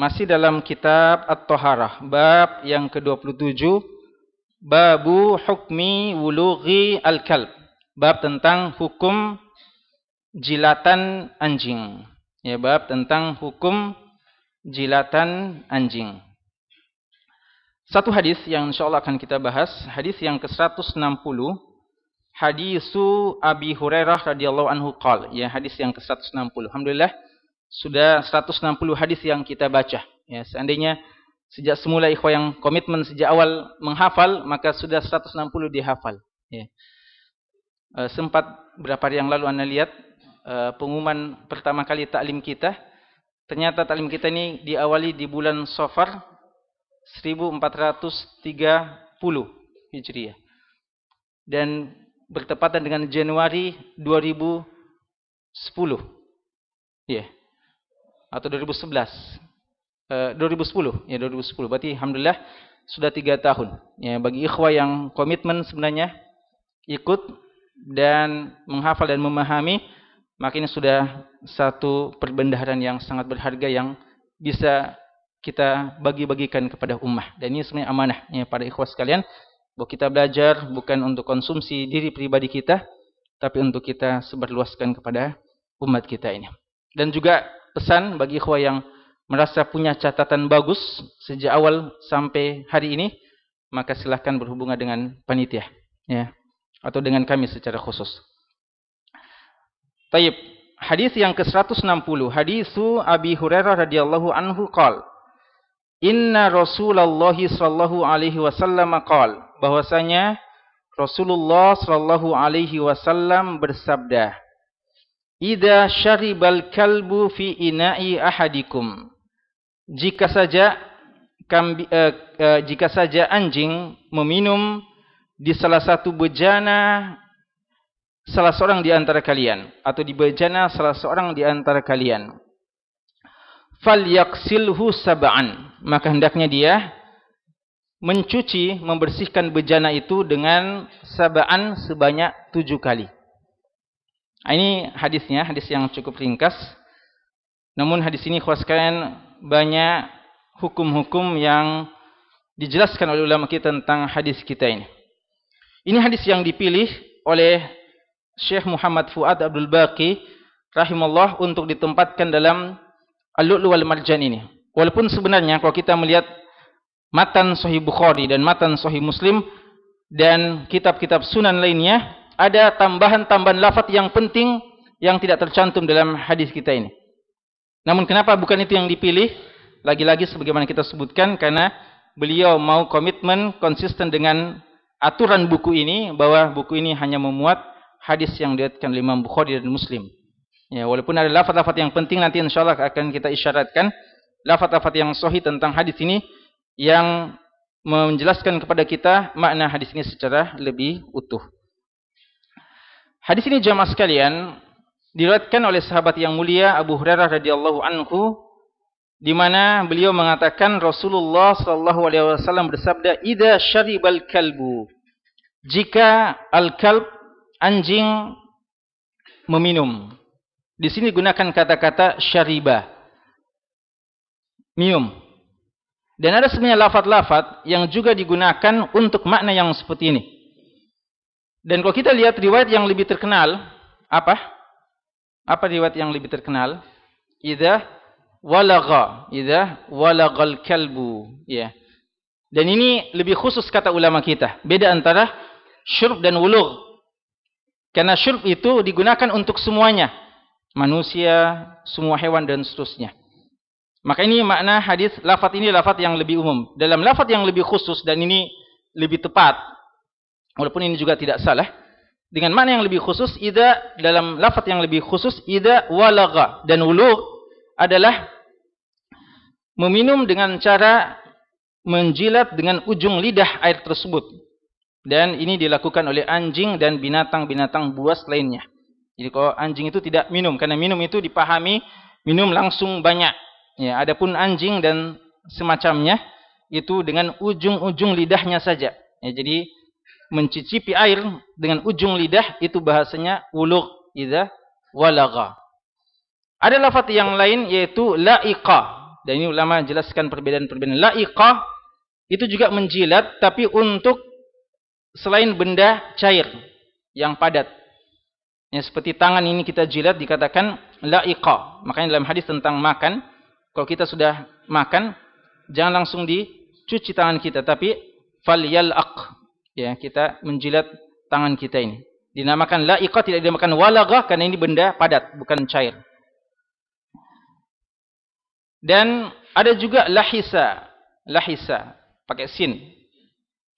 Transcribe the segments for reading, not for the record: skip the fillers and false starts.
Masih dalam kitab At-Taharah, bab yang ke-27, babu hukmi wulughi al-kalb. Bab tentang hukum jilatan anjing. Ya, bab tentang hukum jilatan anjing. Satu hadis yang insyaallah akan kita bahas, hadis yang ke-160, hadisu Abi Hurairah radhiyallahu anhu qala. Ya, hadis yang ke-160. Alhamdulillah sudah 160 hadis yang kita baca. Ya, seandainya sejak semula ikhwah yang komitmen sejak awal menghafal, maka sudah 160 dihafal. Ya. Sempat berapa hari yang lalu Anda lihat pengumuman pertama kali taklim kita. Ternyata taklim kita ini diawali di bulan Safar 1430 Hijriah. Dan bertepatan dengan Januari 2010. Ya. Atau 2011. 2010. Ya, 2010. Berarti alhamdulillah sudah 3 tahun. Ya, bagi ikhwah yang komitmen sebenarnya ikut dan menghafal dan memahami, maka ini sudah satu perbendaharaan yang sangat berharga yang bisa kita bagi-bagikan kepada ummah. Dan ini sebenarnya amanah ya pada ikhwah sekalian, bahwa kita belajar bukan untuk konsumsi diri pribadi kita, tapi untuk kita sebarluaskan kepada umat kita ini. Dan juga pesan bagi ikhwah yang merasa punya catatan bagus sejak awal sampai hari ini, maka silahkan berhubungan dengan panitia ya, atau dengan kami secara khusus. Taib, hadis yang ke-160, hadisu Abi Hurairah radhiyallahu anhu qala, inna Rasulullah sallallahu alaihi wasallam qala, bahwasanya Rasulullah sallallahu alaihi wasallam bersabda, idza syaribal kalbu fi ina'i ahadikum, jika saja anjing meminum di salah satu bejana salah seorang di antara kalian, atau di bejana salah seorang di antara kalian, falyaksilhu sab'an, maka hendaknya dia mencuci, membersihkan bejana itu dengan sab'an, sebanyak 7 kali. Ini hadisnya, hadis yang cukup ringkas. Namun hadis ini ikhwah sekalian banyak hukum-hukum yang dijelaskan oleh ulama kita tentang hadis kita ini. Ini hadis yang dipilih oleh Syekh Muhammad Fuad Abdul Baqi rahimahullah untuk ditempatkan dalam Al-Lu'lu' wal Marjan ini. Walaupun sebenarnya kalau kita melihat matan Sahih Bukhari dan matan Sahih Muslim dan kitab-kitab sunan lainnya, ada tambahan-tambahan lafaz yang penting yang tidak tercantum dalam hadis kita ini. Namun kenapa bukan itu yang dipilih? Lagi-lagi sebagaimana kita sebutkan, karena beliau mau komitmen konsisten dengan aturan buku ini, bahwa buku ini hanya memuat hadis yang diriwayatkan oleh Imam Bukhari dan Muslim. Ya, walaupun ada lafaz-lafaz yang penting, nanti insyaallah akan kita isyaratkan lafaz-lafaz yang sahih tentang hadis ini yang menjelaskan kepada kita makna hadis ini secara lebih utuh. Hadis ini jamaah sekalian diriwayatkan oleh sahabat yang mulia Abu Hurairah radhiyallahu anhu, di mana beliau mengatakan Rasulullah sallallahu alaihi wasallam bersabda, idza syaribal kalbu, jika al-kalb, anjing, meminum. Di sini gunakan kata-kata syariba, minum. Dan ada sebenarnya lafaz-lafaz yang juga digunakan untuk makna yang seperti ini. Dan kalau kita lihat riwayat yang lebih terkenal, apa riwayat yang lebih terkenal? Idza walagal kalbu, ya. Dan ini lebih khusus kata ulama kita. Beda antara syurb dan wulugh. Karena syurb itu digunakan untuk semuanya, manusia, semua hewan dan seterusnya. Maka ini makna hadis, lafaz ini lafaz yang lebih umum. Dalam lafaz yang lebih khusus, dan ini lebih tepat, walaupun ini juga tidak salah, dengan makna yang lebih khusus, dalam lafaz yang lebih khusus, idza walagha, dan wulugh adalah meminum dengan cara menjilat dengan ujung lidah air tersebut. Dan ini dilakukan oleh anjing dan binatang-binatang buas lainnya. Jadi kalau anjing itu tidak minum, karena minum itu dipahami minum langsung banyak. Ya, adapun anjing dan semacamnya itu dengan ujung-ujung lidahnya saja. Ya, jadi mencicipi air dengan ujung lidah itu bahasanya wulugh, idza walagha. Ada lafaz yang lain yaitu la'iqa. Dan ini ulama jelaskan perbedaan-perbedaan. La'iqah itu juga menjilat, tapi untuk selain benda cair yang padat. Ya, seperti tangan ini kita jilat dikatakan la'iqah. Makanya dalam hadis tentang makan, kalau kita sudah makan, jangan langsung dicuci tangan kita, tapi falyal'aq. Ya, kita menjilat tangan kita ini. Dinamakan la'iqah, tidak dinamakan walaghah karena ini benda padat, bukan cair. Dan ada juga lahisa. Lahisa pakai sin.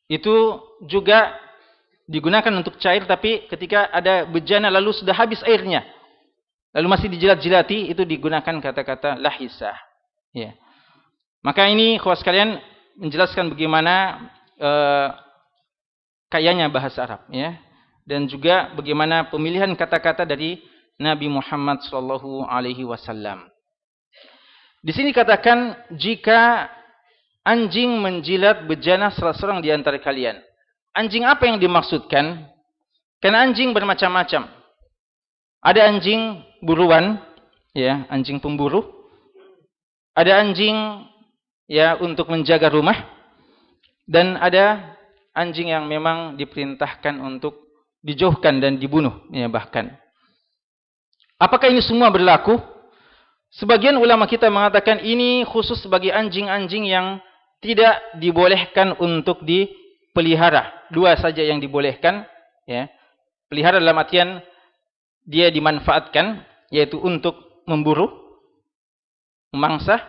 Itu juga digunakan untuk cair, tapi ketika ada bejana lalu sudah habis airnya, lalu masih dijilat-jilati, itu digunakan kata-kata lahisa. Ya. Maka ini khusus kalian menjelaskan bagaimana kayanya bahasa Arab, ya, dan juga bagaimana pemilihan kata-kata dari Nabi Muhammad SAW. Di sini katakan jika anjing menjilat bejana salah seorang di antara kalian. Anjing apa yang dimaksudkan? Karena anjing bermacam-macam. Ada anjing buruan, ya, anjing pemburu. Ada anjing ya untuk menjaga rumah, dan ada anjing yang memang diperintahkan untuk dijauhkan dan dibunuh, ya, bahkan. Apakah ini semua berlaku? Sebagian ulama kita mengatakan ini khusus bagi anjing-anjing yang tidak dibolehkan untuk dipelihara. Dua saja yang dibolehkan, ya. Pelihara dalam artian dia dimanfaatkan, yaitu untuk memburu, memangsa,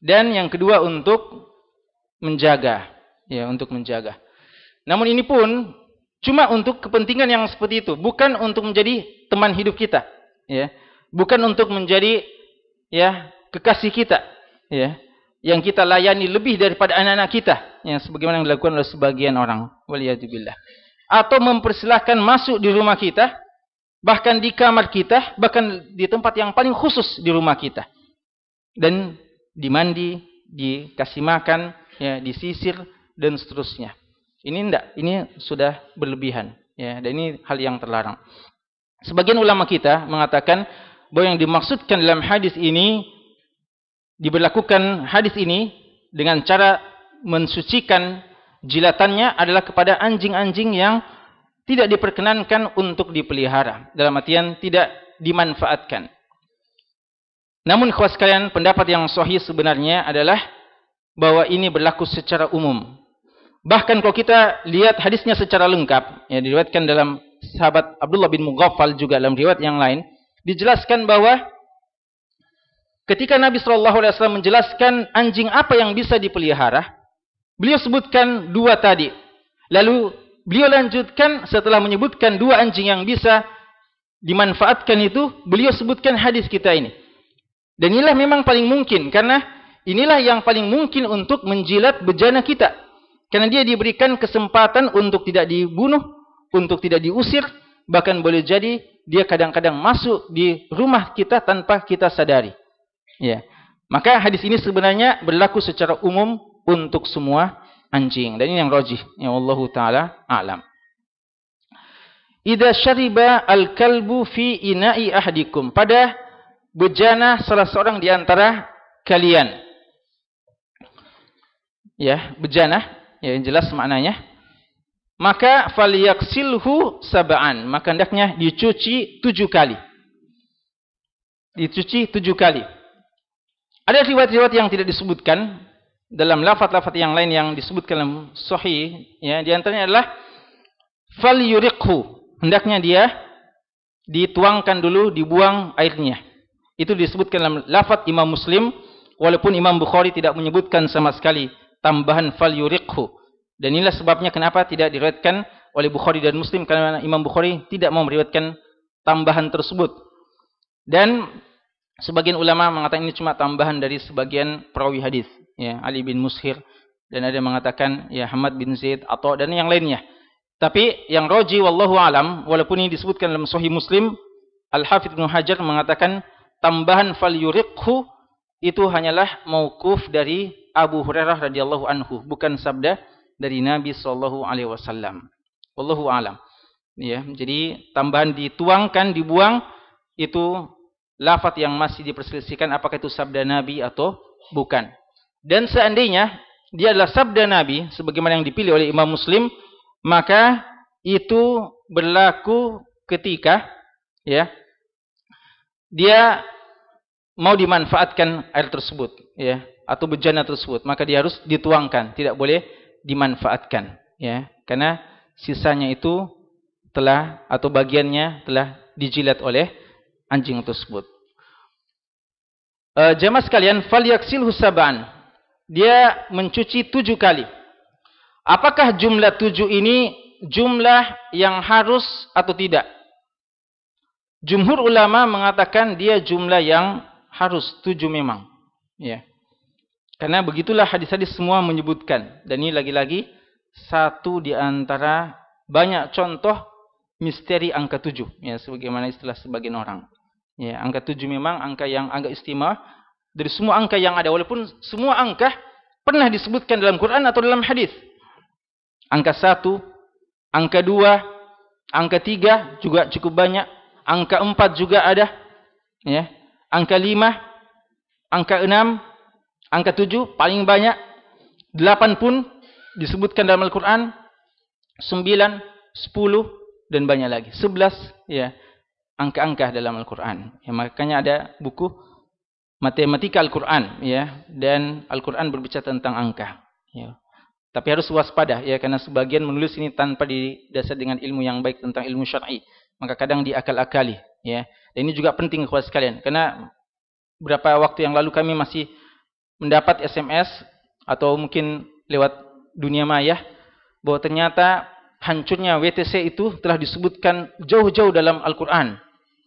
dan yang kedua untuk menjaga, ya, untuk menjaga. Namun ini pun cuma untuk kepentingan yang seperti itu, bukan untuk menjadi teman hidup kita, ya. Bukan untuk menjadi, ya, kekasih kita, ya, yang kita layani lebih daripada anak-anak kita, yang sebagaimana yang dilakukan oleh sebagian orang, waliyadzubillah. Atau mempersilahkan masuk di rumah kita, bahkan di kamar kita, bahkan di tempat yang paling khusus di rumah kita, dan dimandi, dikasih makan, ya, disisir dan seterusnya. Ini enggak, ini sudah berlebihan, ya, dan ini hal yang terlarang. Sebagian ulama kita mengatakan bahwa yang dimaksudkan dalam hadis ini, diberlakukan hadis ini dengan cara mensucikan jilatannya adalah kepada anjing-anjing yang tidak diperkenankan untuk dipelihara, dalam artian tidak dimanfaatkan. Namun khusus kalian, pendapat yang sahih sebenarnya adalah bahwa ini berlaku secara umum. Bahkan kalau kita lihat hadisnya secara lengkap, ya, diriwayatkan dalam sahabat Abdullah bin Mughaffal juga dalam riwayat yang lain, dijelaskan bahwa ketika Nabi SAW menjelaskan anjing apa yang bisa dipelihara, beliau sebutkan dua tadi. Lalu beliau lanjutkan setelah menyebutkan dua anjing yang bisa dimanfaatkan itu, beliau sebutkan hadis kita ini. Dan inilah memang paling mungkin, karena inilah yang paling mungkin untuk menjilat bejana kita. Karena dia diberikan kesempatan untuk tidak dibunuh, untuk tidak diusir, bahkan boleh jadi dia kadang-kadang masuk di rumah kita tanpa kita sadari. Ya. Maka hadis ini sebenarnya berlaku secara umum untuk semua anjing, dan ini yang rajih, ya, wallahu taala a'lam. Idza syariba al-kalbu fi ina'i ahadikum, pada bejana salah seorang di antara kalian. Ya, bejana, ya, yang jelas maknanya. Maka falyaksilhu sab'an, maka hendaknya dicuci 7 kali. Dicuci 7 kali. Ada riwayat-riwayat yang tidak disebutkan dalam lafaz-lafaz yang lain yang disebutkan dalam sahih, ya, di antaranya adalah falyuriqhu, hendaknya dia dituangkan dulu, dibuang airnya. Itu disebutkan dalam lafaz Imam Muslim, walaupun Imam Bukhari tidak menyebutkan sama sekali tambahan falyuriqhu. Dan inilah sebabnya kenapa tidak diriwayatkan oleh Bukhari dan Muslim, karena Imam Bukhari tidak mau meriwayatkan tambahan tersebut. Dan sebagian ulama mengatakan ini cuma tambahan dari sebagian perawi hadis, ya, Ali bin Mushir, dan ada yang mengatakan, ya, Hamad bin Zaid atau dan yang lainnya. Tapi yang rajih wallahu alam, walaupun ini disebutkan dalam Sahih Muslim, Al-Hafidz Ibnu Hajar mengatakan tambahan falyuriqhu itu hanyalah mauquf dari Abu Hurairah radhiyallahu anhu, bukan sabda dari Nabi sallallahu alaihi wasallam. Wallahu alam. Ya, jadi tambahan dituangkan, dibuang, itu lafaz yang masih diperselisihkan apakah itu sabda Nabi atau Bukan. Dan seandainya dia adalah sabda Nabi sebagaimana yang dipilih oleh Imam Muslim, maka itu berlaku ketika ya dia mau dimanfaatkan air tersebut ya atau bejana tersebut, maka dia harus dituangkan, tidak boleh dimanfaatkan ya, karena sisanya itu telah atau bagiannya telah dijilat oleh anjing tersebut. Jemaah sekalian, falyaghsilhu sab'an. Dia mencuci 7 kali. Apakah jumlah 7 ini jumlah yang harus atau tidak? Jumhur ulama mengatakan dia jumlah yang harus 7 memang. Ya. Karena begitulah hadis-hadis semua menyebutkan. Dan ini lagi-lagi satu di antara banyak contoh misteri angka 7. Ya, sebagaimana istilah sebagian orang. Ya, angka 7 memang angka yang agak istimewa dari semua angka yang ada, walaupun semua angka pernah disebutkan dalam Quran atau dalam hadis. Angka 1, angka 2, angka 3 juga cukup banyak, angka 4 juga ada, ya. Angka 5, angka 6, angka 7 paling banyak, 8 pun disebutkan dalam Al-Quran, 9, 10 dan banyak lagi, 11 ya. Angka-angka dalam Al-Quran. Ya, makanya ada buku matematika Al-Quran ya, dan Al-Quran berbicara tentang angka ya. Tapi harus waspada ya, karena sebagian menulis ini tanpa didasar dengan ilmu yang baik tentang ilmu syar'i, maka kadang diakal-akali ya. Dan ini juga penting kepada sekalian, karena beberapa waktu yang lalu kami masih mendapat SMS atau mungkin lewat dunia maya bahwa ternyata hancurnya WTC itu telah disebutkan jauh-jauh dalam Al-Quran,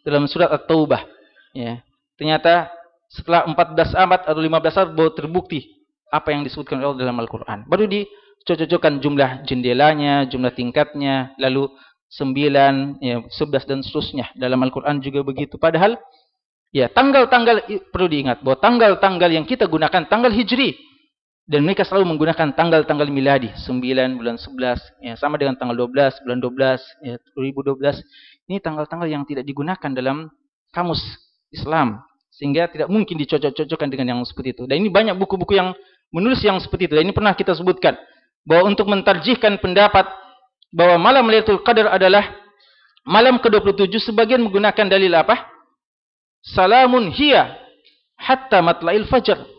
dalam surat At-Taubah ya. Ternyata setelah 14 abad atau 15 abad baru terbukti apa yang disebutkan oleh dalam Al-Quran. Baru dicocokkan jumlah jendelanya, jumlah tingkatnya, lalu 9, ya, 11 dan seterusnya. Dalam Al-Quran juga begitu. Padahal ya tanggal-tanggal perlu diingat bahwa tanggal-tanggal yang kita gunakan tanggal Hijri, dan mereka selalu menggunakan tanggal-tanggal miladi, 9 bulan 11 ya, sama dengan tanggal 12 bulan 12 ya, 2012. Ini tanggal-tanggal yang tidak digunakan dalam kamus Islam, sehingga tidak mungkin dicocok-cocokkan dengan yang seperti itu. Dan ini banyak buku-buku yang menulis yang seperti itu. Dan ini pernah kita sebutkan bahwa untuk mentarjihkan pendapat bahwa malam Lailatul Qadar adalah malam ke-27, sebagian menggunakan dalil apa? Salamun hiya hatta matla'il fajr.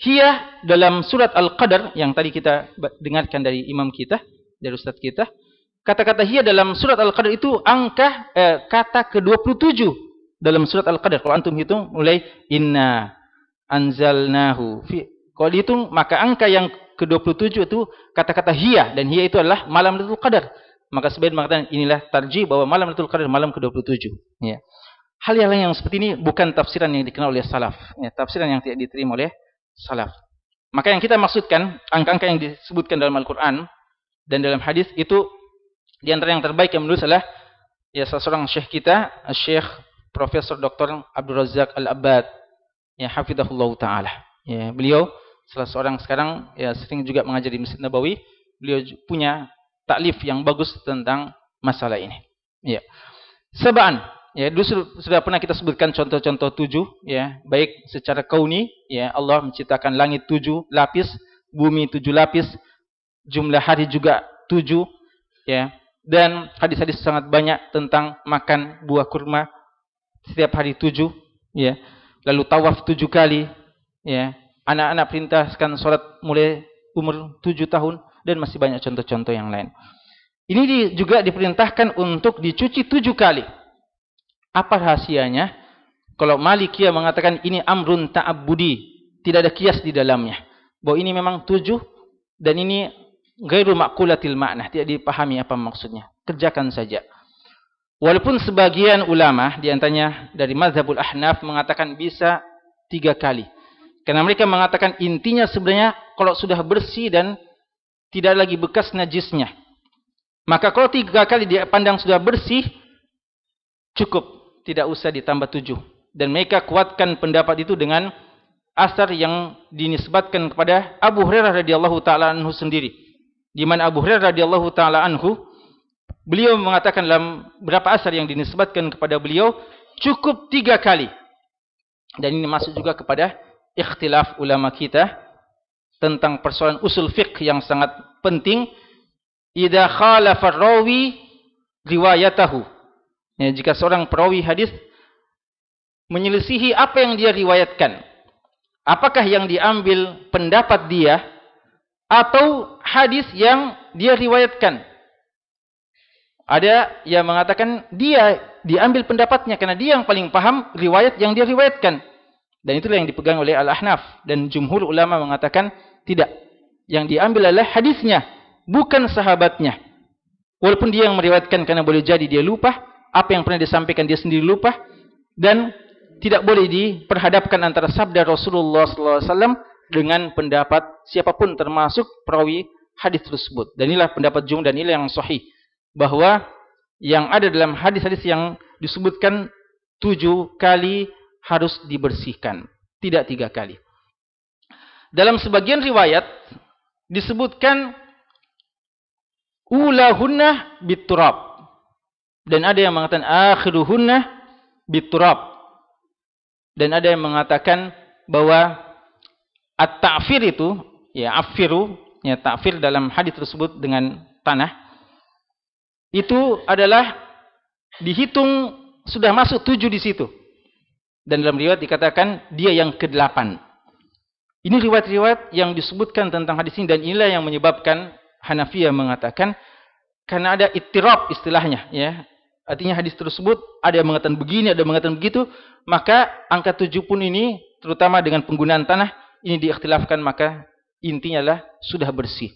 Hiya dalam surat Al-Qadar yang tadi kita dengarkan dari imam kita, dari ustaz kita. Kata-kata hiya dalam surat Al-Qadar itu angka kata ke-27 dalam surat Al-Qadar. Kalau antum hitung mulai inna anzalnahu fi, kalau dihitung maka angka yang ke-27 itu kata-kata hiya, dan hiya itu adalah malam Lailatul Qadar. Maka sebagian mengatakan inilah tarjih bahwa malam Lailatul Qadar malam ke-27 ya. Hal yang seperti ini bukan tafsiran yang dikenal oleh salaf ya, tafsiran yang tidak diterima oleh salaf. Maka yang kita maksudkan angka-angka yang disebutkan dalam Al-Quran dan dalam hadis itu di antara yang terbaik yang menulis adalah ya salah seorang syekh kita, Syekh Profesor Dr. Abdul Razak Al-Abbad ya, hafizahullah taala ya. Beliau salah seorang sekarang ya sering juga mengajar di Masjid Nabawi. Beliau punya taklif yang bagus tentang masalah ini ya. Sab'an ya, dulu sudah pernah kita sebutkan contoh-contoh 7 ya, baik secara kauni ya, Allah menciptakan langit 7 lapis, bumi 7 lapis, jumlah hari juga 7 ya, dan hadis-hadis sangat banyak tentang makan buah kurma setiap hari 7 ya, lalu tawaf 7 kali ya, anak-anak perintahkan salat mulai umur 7 tahun, dan masih banyak contoh-contoh yang lain. Ini juga diperintahkan untuk dicuci 7 kali. Apa rahasianya? Kalau Malikiyah mengatakan ini amrun ta'abbudi, tidak ada kias di dalamnya, bahwa ini memang 7 dan ini ghairu maqulatil makna, tidak dipahami apa maksudnya. Kerjakan saja. Walaupun sebagian ulama di antaranya dari mazhabul Ahnaf mengatakan bisa 3 kali. Karena mereka mengatakan intinya sebenarnya kalau sudah bersih dan tidak lagi bekas najisnya, maka kalau 3 kali dia pandang sudah bersih cukup, tidak usah ditambah 7. Dan mereka kuatkan pendapat itu dengan asar yang dinisbatkan kepada Abu Hurairah radhiyallahu taala anhu sendiri, di mana Abu Hurairah radhiyallahu taala anhu beliau mengatakan dalam beberapa asar yang dinisbatkan kepada beliau cukup 3 kali. Dan ini masuk juga kepada ikhtilaf ulama kita tentang persoalan usul fiqh yang sangat penting. Idza khalafa rawi riwayatahu. Ya, jika seorang perawi hadis menyelisihi apa yang dia riwayatkan, apakah yang diambil pendapat dia atau hadis yang dia riwayatkan? Ada yang mengatakan dia diambil pendapatnya karena dia yang paling paham riwayat yang dia riwayatkan. Dan itulah yang dipegang oleh Al-Ahnaf. Dan jumhur ulama mengatakan tidak. Yang diambil adalah hadisnya, bukan sahabatnya. Walaupun dia yang meriwayatkan, karena boleh jadi dia lupa, apa yang pernah disampaikan dia sendiri lupa, dan tidak boleh diperhadapkan antara sabda Rasulullah SAW dengan pendapat siapapun termasuk perawi hadis tersebut. Dan inilah pendapat jumhur dan inilah yang sahih, bahwa yang ada dalam hadis-hadis yang disebutkan 7 kali harus dibersihkan, tidak 3 kali. Dalam sebagian riwayat disebutkan ulahunna biturab, dan ada yang mengatakan akhiruhunna biturab, dan ada yang mengatakan bahwa at-ta'fir itu, ya afiru, ya ta'fir dalam hadis tersebut dengan tanah, itu adalah dihitung sudah masuk 7 di situ. Dan dalam riwayat dikatakan dia yang ke-8. Ini riwayat-riwayat yang disebutkan tentang hadis ini, dan inilah yang menyebabkan Hanafiyah mengatakan karena ada ittirab istilahnya, ya. Artinya hadis tersebut ada yang mengatakan begini, ada yang mengatakan begitu, maka angka 7 pun ini terutama dengan penggunaan tanah ini diikhtilafkan, maka intinya adalah sudah bersih.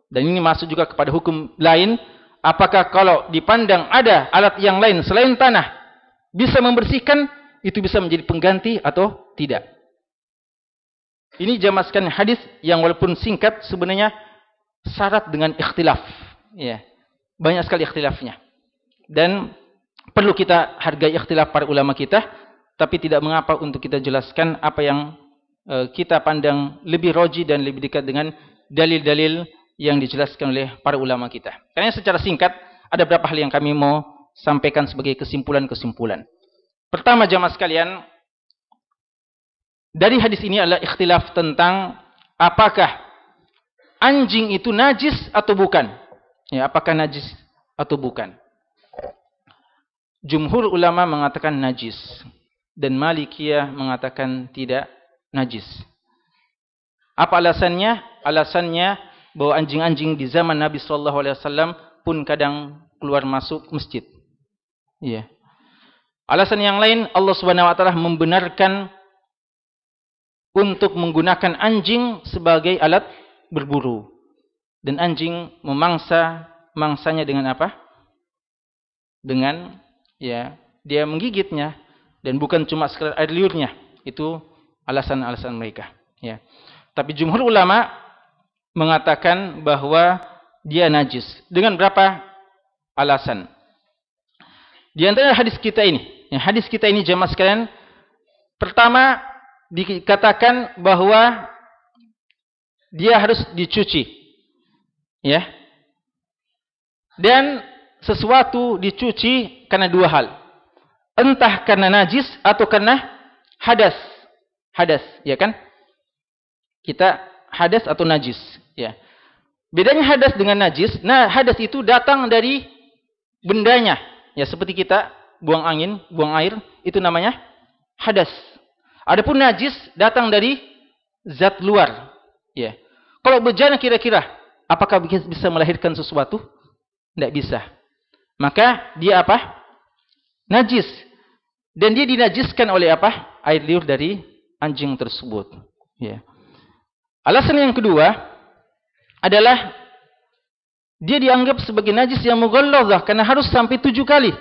Dan ini masuk juga kepada hukum lain, apakah kalau dipandang ada alat yang lain selain tanah bisa membersihkan, itu bisa menjadi pengganti atau tidak. Ini jamaskan hadis yang walaupun singkat sebenarnya syarat dengan ikhtilaf, ya. Banyak sekali ikhtilafnya. Dan perlu kita hargai ikhtilaf para ulama kita, tapi tidak mengapa untuk kita jelaskan apa yang kita pandang lebih roji dan lebih dekat dengan dalil-dalil yang dijelaskan oleh para ulama kita. Karena secara singkat ada beberapa hal yang kami mau sampaikan sebagai kesimpulan-kesimpulan. Pertama, jamaah sekalian, dari hadis ini adalah ikhtilaf tentang apakah anjing itu najis atau bukan. Ya, apakah najis atau bukan. Jumhur ulama mengatakan najis, dan Malikiyah mengatakan tidak najis. Apa alasannya? Alasannya bahwa anjing-anjing di zaman Nabi SAW pun kadang keluar masuk masjid. Iya. Alasan yang lain, Allah Subhanahu wa taala membenarkan untuk menggunakan anjing sebagai alat berburu. Dan anjing mangsanya dengan apa? Dengan, ya, dia menggigitnya, dan bukan cuma sekedar air liurnya. Itu alasan-alasan mereka, ya. Tapi jumhur ulama mengatakan bahwa dia najis dengan berapa alasan. Di antara hadis kita ini, ya, hadis kita ini jamaah sekalian, pertama dikatakan bahwa dia harus dicuci, ya. Dan sesuatu dicuci karena 2 hal. Entah karena najis atau karena hadas. Hadas, ya kan? Kita hadas atau najis, ya. Bedanya hadas dengan najis. Nah, hadas itu datang dari bendanya, ya, seperti kita buang angin, buang air, itu namanya hadas. Adapun najis datang dari zat luar, ya. Kalau bejana kira-kira apakah bisa melahirkan sesuatu? Tidak bisa. Maka dia apa? Najis. Dan dia dinajiskan oleh apa? Air liur dari anjing tersebut, ya. Alasan yang kedua adalah dia dianggap sebagai najis yang mughalladzah karena harus sampai 7 kali.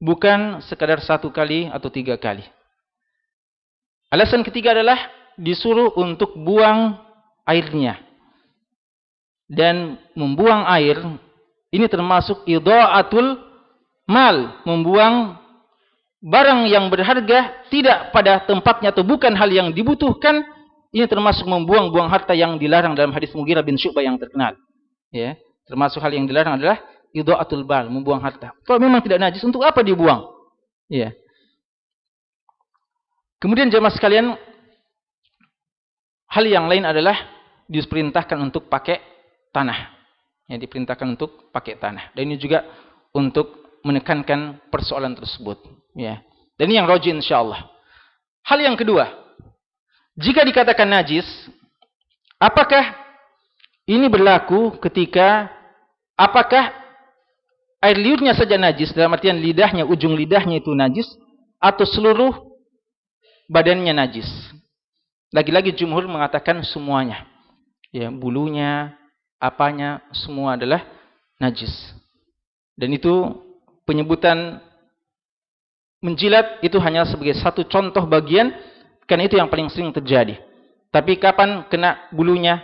Bukan sekadar 1 kali atau 3 kali. Alasan ketiga adalah disuruh untuk buang airnya. Dan membuang air ini termasuk idha'atul mal, membuang barang yang berharga tidak pada tempatnya atau bukan hal yang dibutuhkan. Ini termasuk membuang-buang harta yang dilarang dalam hadis Mughirah bin Syu'bah yang terkenal. Ya, termasuk hal yang dilarang adalah idha'atul bal, membuang harta. Kalau memang tidak najis, untuk apa dibuang? Ya. Kemudian jemaah sekalian, hal yang lain adalah diperintahkan untuk pakai tanah. Ya, diperintahkan untuk pakai tanah. Dan ini juga untuk menekankan persoalan tersebut. Ya. Dan ini yang rajih insyaallah. Hal yang kedua, jika dikatakan najis, apakah ini berlaku ketika apakah air liurnya saja najis, dalam artian lidahnya, ujung lidahnya itu najis, atau seluruh badannya najis? Lagi-lagi jumhur mengatakan semuanya. Ya, bulunya, apanya, semua adalah najis. Dan itu penyebutan menjilat itu hanya sebagai satu contoh bagian, karena itu yang paling sering terjadi. Tapi kapan kena bulunya,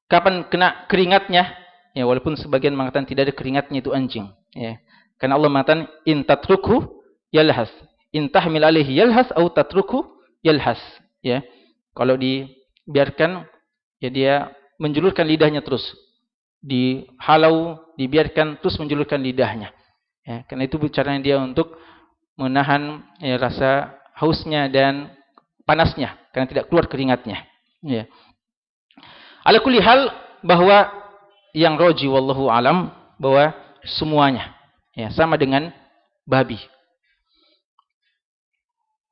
kapan kena keringatnya, ya walaupun sebagian mengatakan tidak ada keringatnya itu anjing. Ya. Karena Allah mengatakan in tatruku yalhas, in tahmil alaihi yalhas atau tatruku yalhas. Ya. Kalau dibiarkan, ya dia menjulurkan lidahnya terus. Dihalau, dibiarkan terus menjulurkan lidahnya. Ya, karena itu caranya dia untuk menahan rasa hausnya dan panasnya, karena tidak keluar keringatnya. Ya. Ala kulli hal, bahwa yang roji wallahu alam, bahwa semuanya ya sama dengan babi.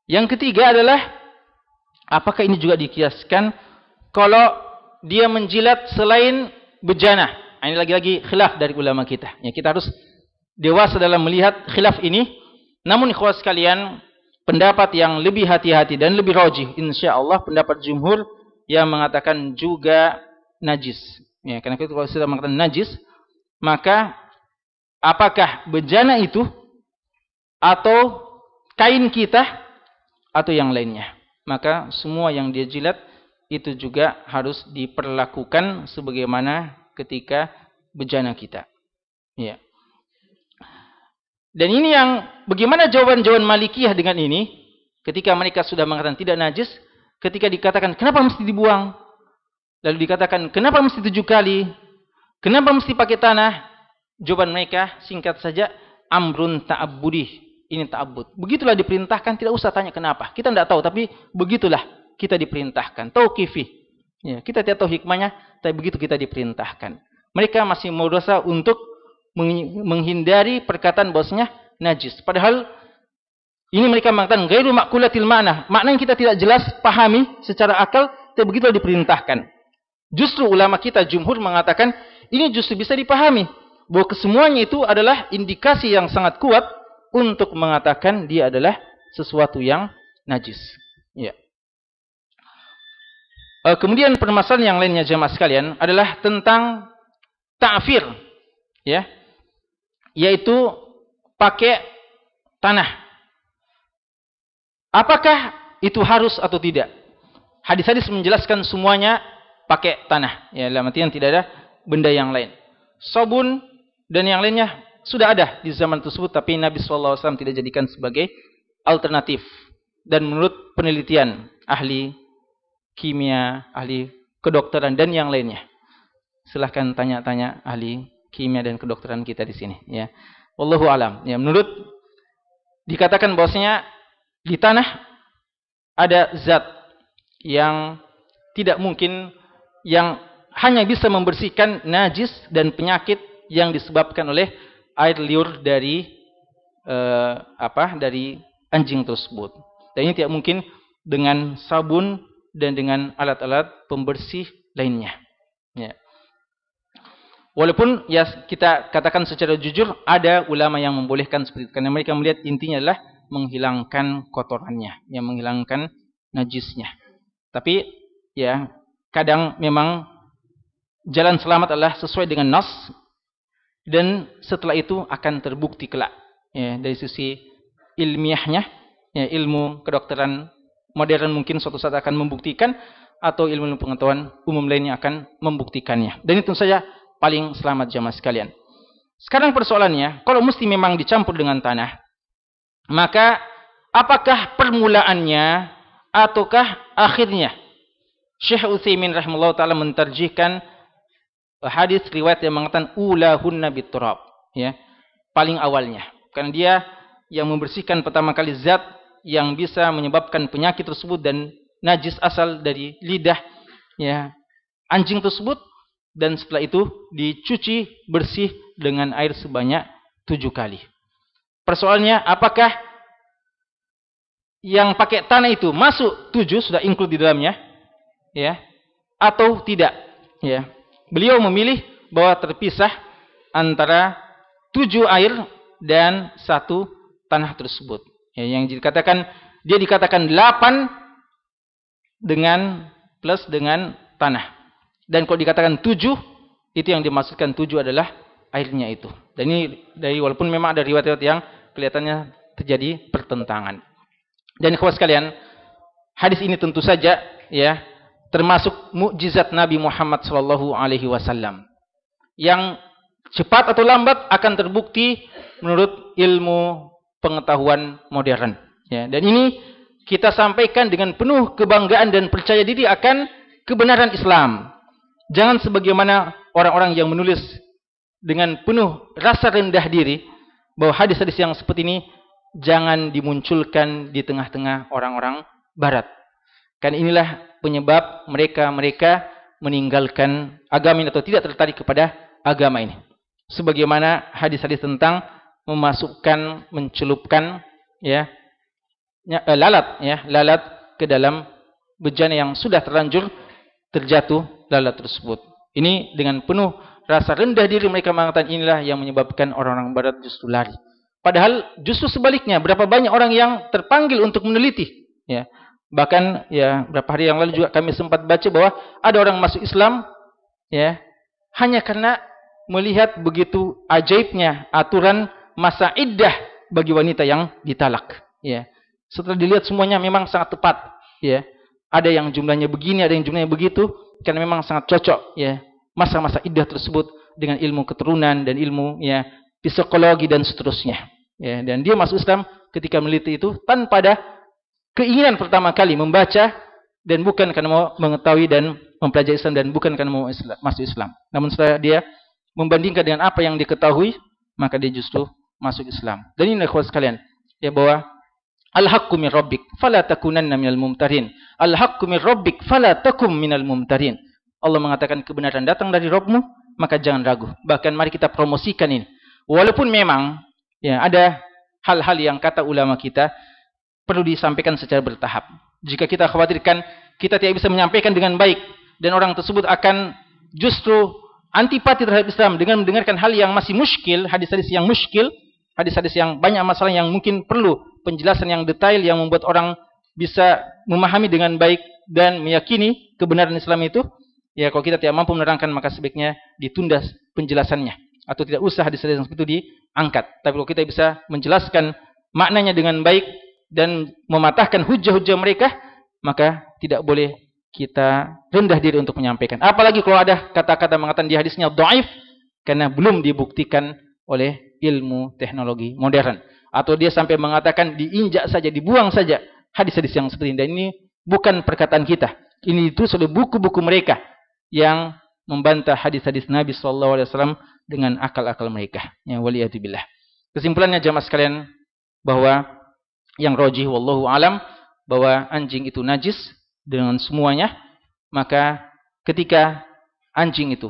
Yang ketiga adalah apakah ini juga dikiaskan kalau dia menjilat selain bejana? Ini lagi-lagi khilaf dari ulama kita. Ya, kita harus dewasa dalam melihat khilaf ini. Namun ikhwas sekalian, pendapat yang lebih hati-hati dan lebih rajih insyaallah pendapat jumhur yang mengatakan juga najis. Ya, karena kalau sudah mengatakan najis, maka apakah bejana itu atau kain kita atau yang lainnya, maka semua yang dia jilat itu juga harus diperlakukan sebagaimana ketika bejana kita. Ya. Dan ini yang bagaimana jawaban-jawaban Malikiyah dengan ini, ketika mereka sudah mengatakan tidak najis, ketika dikatakan kenapa mesti dibuang, lalu dikatakan kenapa mesti 7 kali, kenapa mesti pakai tanah, jawaban mereka singkat saja, amrun ta'abbudi, ini ta'abbud. Begitulah diperintahkan, tidak usah tanya kenapa, kita tidak tahu, tapi begitulah kita diperintahkan, tauqifi. Ya, kita tidak tahu hikmahnya, tapi begitu kita diperintahkan. Mereka masih berusaha untuk menghindari perkataan bahwasanya najis. Padahal ini mereka mengatakan ghairu maqulatil ma'na. Makna yang kita tidak jelas pahami secara akal, tapi begitu diperintahkan. Justru ulama kita jumhur mengatakan ini justru bisa dipahami bahwa kesemuanya itu adalah indikasi yang sangat kuat untuk mengatakan dia adalah sesuatu yang najis. Ya. Kemudian permasalahan yang lainnya jemaah sekalian adalah tentang ta'fir. Ya. Yaitu pakai tanah. Apakah itu harus atau tidak? Hadis-hadis menjelaskan semuanya pakai tanah. Ya, dalam artian tidak ada benda yang lain. Sabun dan yang lainnya sudah ada di zaman tersebut, tapi Nabi SAW tidak jadikan sebagai alternatif. Dan menurut penelitian ahli kimia, ahli kedokteran dan yang lainnya, silahkan tanya-tanya ahli kimia dan kedokteran kita di sini. Ya, wallahu alam. Ya, menurut dikatakan bahwasanya di tanah ada zat yang tidak mungkin, yang hanya bisa membersihkan najis dan penyakit yang disebabkan oleh air liur dari dari anjing tersebut. Dan ini tidak mungkin dengan sabun dan dengan alat-alat pembersih lainnya. Ya. Walaupun ya kita katakan secara jujur ada ulama yang membolehkan seperti itu, karena mereka melihat intinya adalah menghilangkan kotorannya, yang menghilangkan najisnya. Tapi ya kadang memang jalan selamat adalah sesuai dengan nas, dan setelah itu akan terbukti kelak. Ya, dari sisi ilmiahnya, ya, ilmu kedokteran modern mungkin suatu saat akan membuktikan, atau ilmu pengetahuan umum lainnya akan membuktikannya. Dan itu saja paling selamat jamaah sekalian. Sekarang persoalannya, kalau mesti memang dicampur dengan tanah, maka apakah permulaannya ataukah akhirnya? Syekh Utsaimin rahimahullah taala mentarjihkan hadis riwayat yang mengatakan ulahunna biturab, ya, paling awalnya. Karena dia yang membersihkan pertama kali zat yang bisa menyebabkan penyakit tersebut dan najis asal dari lidah ya anjing tersebut, dan setelah itu dicuci bersih dengan air sebanyak 7 kali. Persoalannya, apakah yang pakai tanah itu masuk 7 sudah include di dalamnya ya atau tidak ya. Beliau memilih bahwa terpisah antara 7 air dan 1 tanah tersebut. Ya, yang dikatakan dia dikatakan 8 dengan plus dengan tanah. Dan kalau dikatakan 7, itu yang dimaksudkan 7 adalah airnya itu. Dan ini dari walaupun memang ada riwayat-riwayat yang kelihatannya terjadi pertentangan. Dan ikhwas sekalian, hadis ini tentu saja ya termasuk mukjizat Nabi Muhammad SAW yang cepat atau lambat akan terbukti menurut ilmu pengetahuan modern. Ya, dan ini kita sampaikan dengan penuh kebanggaan dan percaya diri akan kebenaran Islam. Jangan sebagaimana orang-orang yang menulis dengan penuh rasa rendah diri bahwa hadis-hadis yang seperti ini jangan dimunculkan di tengah-tengah orang-orang Barat. Kan inilah penyebab mereka meninggalkan agama ini atau tidak tertarik kepada agama ini. Sebagaimana hadis-hadis tentang memasukkan, mencelupkan ya lalat ke dalam bejana yang sudah terlanjur terjatuh lalat tersebut. Ini dengan penuh rasa rendah diri mereka mengatakan inilah yang menyebabkan orang-orang Barat justru lari. Padahal justru sebaliknya, berapa banyak orang yang terpanggil untuk meneliti ya. Bahkan ya beberapa hari yang lalu juga kami sempat baca bahwa ada orang masuk Islam ya hanya karena melihat begitu ajaibnya aturan masa iddah bagi wanita yang ditalak ya. Setelah dilihat semuanya memang sangat tepat ya. Ada yang jumlahnya begini, ada yang jumlahnya begitu, karena memang sangat cocok ya masa-masa iddah tersebut dengan ilmu keturunan dan ilmu ya psikologi dan seterusnya. Ya, dan dia masuk Islam ketika meneliti itu tanpa ada keinginan pertama kali membaca dan bukan karena mau mengetahui dan mempelajari Islam dan bukan karena mau masuk Islam. Namun setelah dia membandingkan dengan apa yang diketahui, maka dia justru masuk Islam. Dan ini ikhwas sekalian, ya bahwa al-haqqu min rabbik fala takunanna minal mumtarin. Al-haqqu min rabbik fala takum minal mumtarin. Allah mengatakan kebenaran datang dari Rabbmu, maka jangan ragu. Bahkan mari kita promosikan ini. Walaupun memang ya ada hal-hal yang kata ulama kita perlu disampaikan secara bertahap. Jika kita khawatirkan kita tidak bisa menyampaikan dengan baik dan orang tersebut akan justru antipati terhadap Islam dengan mendengarkan hal yang masih muskil, hadis-hadis yang muskil, hadis-hadis yang banyak masalah yang mungkin perlu penjelasan yang detail yang membuat orang bisa memahami dengan baik dan meyakini kebenaran Islam itu. Ya, kalau kita tidak mampu menerangkan maka sebaiknya ditunda penjelasannya atau tidak usah hadis-hadis yang seperti itu diangkat. Tapi kalau kita bisa menjelaskan maknanya dengan baik dan mematahkan hujah-hujah mereka, maka tidak boleh kita rendah diri untuk menyampaikan. Apalagi kalau ada kata-kata mengatakan di hadisnya dhaif karena belum dibuktikan oleh ilmu teknologi modern. Atau dia sampai mengatakan diinjak saja, dibuang saja hadis-hadis yang seperti ini. Dan ini bukan perkataan kita. Ini ditulis oleh buku-buku mereka yang membantah hadis-hadis Nabi SAW dengan akal-akal mereka. Ya, waliyatubillah. Kesimpulannya jamaah sekalian bahwa yang rajih wallahu alam bahwa anjing itu najis dengan semuanya, maka ketika anjing itu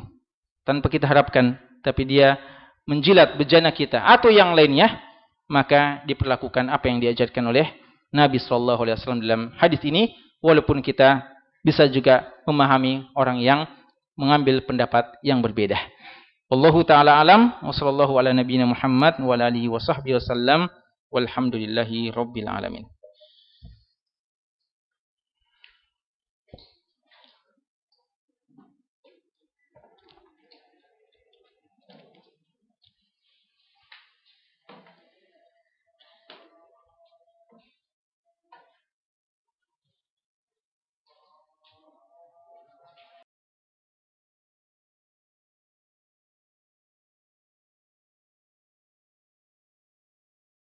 tanpa kita harapkan tapi dia menjilat bejana kita atau yang lainnya, maka diperlakukan apa yang diajarkan oleh Nabi SAW dalam hadis ini, walaupun kita bisa juga memahami orang yang mengambil pendapat yang berbeda. Wallahu ta'ala alam wa sallallahu ala nabiyyina Muhammad wa ala alihi wa sahbihi wasallam walhamdulillahi rabbil alamin.